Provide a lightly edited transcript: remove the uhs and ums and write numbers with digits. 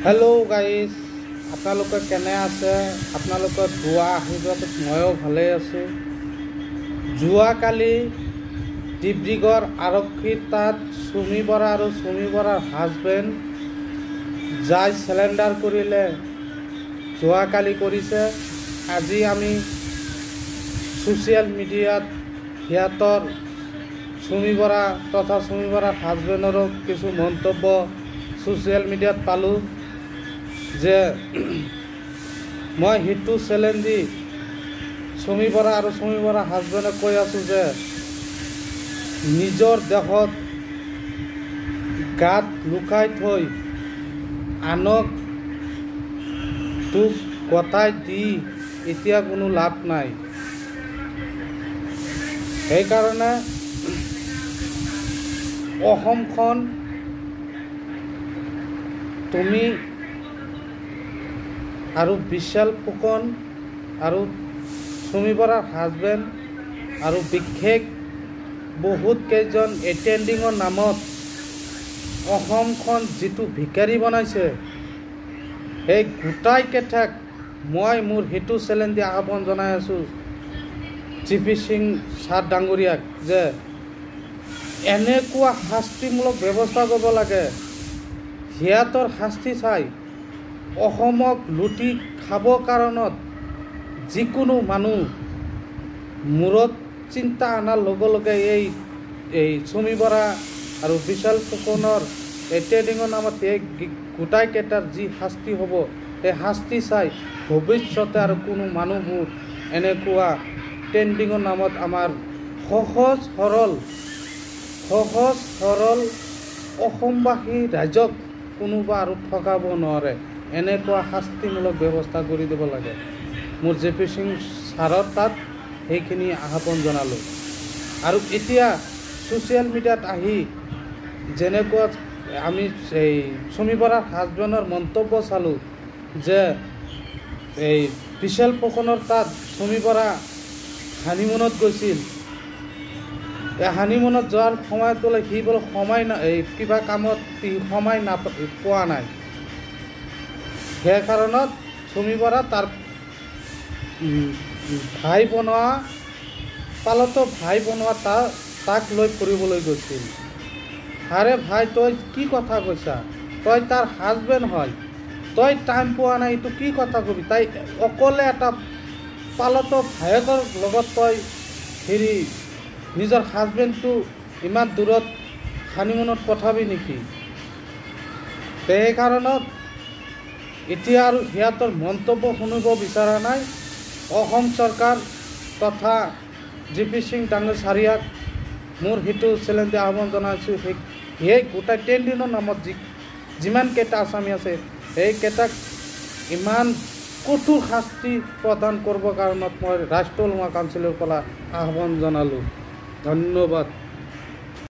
Hello' guys, আপোনালোকে কেনে আছে? আপোনালোকৰ দুৱা আশীৰ্বাদত ময়ো ভালেই আছোঁ। যোৱাকালি ডিব্ৰুগড় আৰক্ষীৰ তাত চুমি বৰা আৰু চুমি বৰাৰ হাজবেণ্ড যাই চেলেণ্ডাৰ কৰিলে। যোৱাকালি কৰিছে। আজি আমি ছ'চিয়েল মিডিয়াত সিহঁতৰ চুমি বৰা তথা চুমি বৰাৰ হাজবেণ্ডৰো কিছু মন্তব্য ছ'চিয়েল মিডিয়াত পালোঁ যে মই সেইটো চেলেঞ্জ দি চুমি বৰা আৰু চুমি বৰাৰ হাজবেণ্ডে কৈ আছোঁ যে নিজৰ দেহত গাত লুকাই থৈ আনক দুখ গতাই দি এতিয়া কোনো লাভ নাই। সেইকাৰণে অসমখন তুমি আৰু বিশাল ফুকন আৰু চুমি বৰাৰ হাজবেণ্ড আৰু বিশেষ বহুত কেইজন এটেণ্ডিঙৰ নামত অসমখন যিটো ভিকাৰী বনাইছে, সেই গোটাইকেইটাক মই মোৰ সেইটো চেলেঞ্জ দি আহ্বান জনাই আছোঁ জিপি সিং ছাৰ ডাঙৰীয়াক যে এনেকুৱা শাস্তিমূলক ব্যৱস্থা কৰিব লাগে। সিহঁতৰ শাস্তি চাই অসমক লুটি খাব কাৰণত যিকোনো মানুহ মূৰত চিন্তা অনাৰ লগে লগে এই চুমি বৰা আৰু বিশাল ফুকনৰ ট্ৰেডিঙৰ নামত এই গোটাইকেইটাৰ যি শাস্তি হ'ব, সেই শাস্তি চাই ভৱিষ্যতে আৰু কোনো মানুহবোৰ এনেকুৱা ট্ৰেণ্ডিঙৰ নামত আমাৰ সহজ সৰল অসমবাসী ৰাইজক কোনোবা আৰু ঠগাব নোৱাৰে। এনেকুৱা শাস্তিমূলক ব্যৱস্থা কৰি দিব লাগে। মোৰ জিপি সিং ছাৰৰ তাত সেইখিনি আহ্বান জনালোঁ। আৰু এতিয়া ছ'চিয়েল মিডিয়াত আহি যেনেকুৱা আমি এই চুমি বৰাৰ হাজবেণ্ডৰ মন্তব্য চালোঁ যে এই বিশাল ফুকনৰ তাত চুমি বৰা হানিমুনত গৈছিল। এই হানিমুনত যোৱাৰ সময়ত বোলে সি বোলে সময় কিবা কামত সময় পোৱা নাই। সেই কাৰণত চুমি বৰা তাৰ ভাই বনোৱা তাক লৈ ফুৰিবলৈ গৈছিল। আৰে ভাই, তই কি কথা কৈছা? তই তাৰ হাজবেণ্ড হয়, তই টাইম পোৱা নাই, এইটো কি কথা কবি? তাই অকলে এটা পালতো ভায়েকৰ লগত তই নিজৰ হাজবেণ্ডটো ইমান দূৰত হানিমুনত পঠাবি নেকি? সেই কাৰণত এতিয়া আৰু সিহঁতৰ মন্তব্য শুনিব বিচৰা নাই। অসম চৰকাৰ তথা জিপি সিং ডাঙৰীয়াক মোৰ সেইটো চেলেঞ্জ আহ্বান জনাইছোঁ। সেই গোটাই ট্ৰেণ্ডিঙৰ নামত যিমানকেইটা আসামী আছে সেইকেইটাক ইমান কঠোৰ শাস্তি প্ৰদান কৰিবৰ কাৰণত মই ৰাষ্ট্ৰীয় কাউন্সিলৰ পৰা আহ্বান জনালোঁ। ধন্যবাদ।